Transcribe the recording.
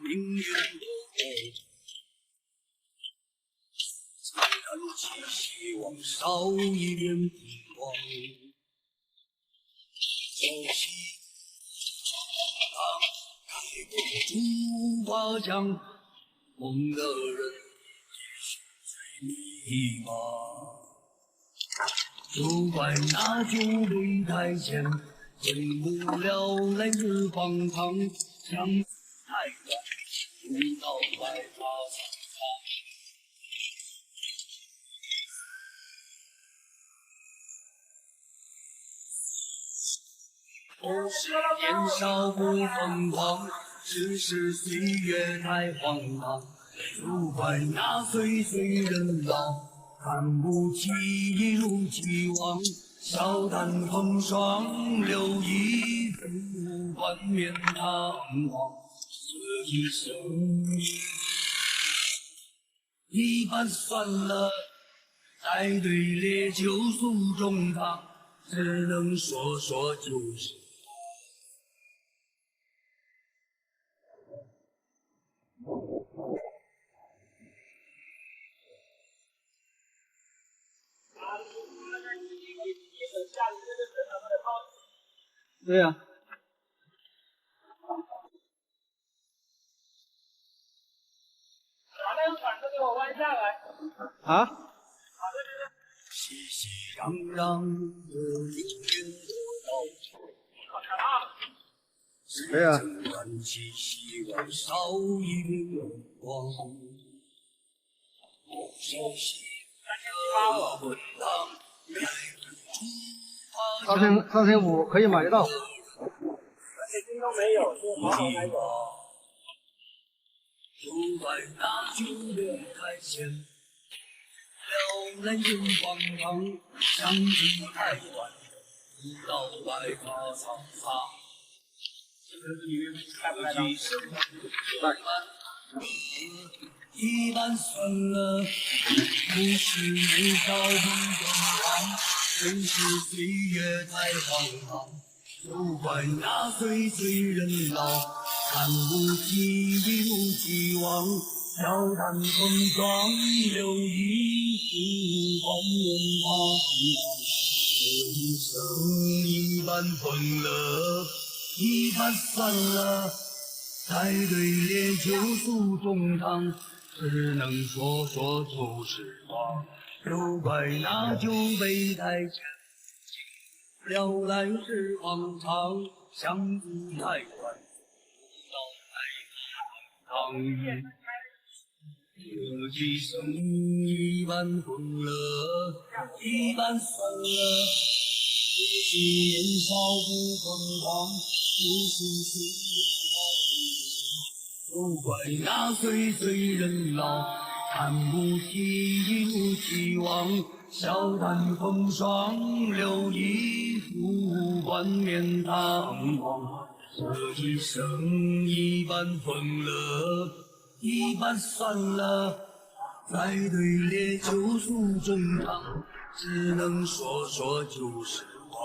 命运的火。虽燃起希望，少一点光芒。朝夕开过猪八酱，梦的人也是最迷茫。都怪那酒杯太浅，醉不了来日方长。相思太短，不到白发苍苍。年少不疯狂，只是岁月太荒唐。都怪那岁岁人老，看不起一如既往。笑谈风霜，留一副冠冕堂皇。这一生一半算了，再对烈酒诉衷肠，只能说说旧时。对呀、把那个铲子给我弯下来。啊？熙熙攘攘的命运的道路，对呀、燃起希望，少一点光。朝夕的滚烫，3005可以买得到。现都没有，就好好来走。都怪那酒杯太浅，了来人荒唐。相思太短，不到白发苍苍。一生一半算了，不是年少不疯狂，真是岁月太荒唐。都怪那岁岁人老，看不起一如既往。笑谈风霜，留一副冠冕堂皇。这一生一半疯了，一半算了，再对烈酒诉衷肠，只能说说旧时光。都怪那酒杯太浅，敬不了来日方长。相思太短，到白发苍苍。这一生一半疯了，一半算了。只是年少不疯狂，只是岁月太都怪那岁岁人老，看不起一如既往。笑谈风霜，留一副冠冕堂皇。这一生一半疯了，一半算了，再对烈酒诉衷肠，只能说说旧时光。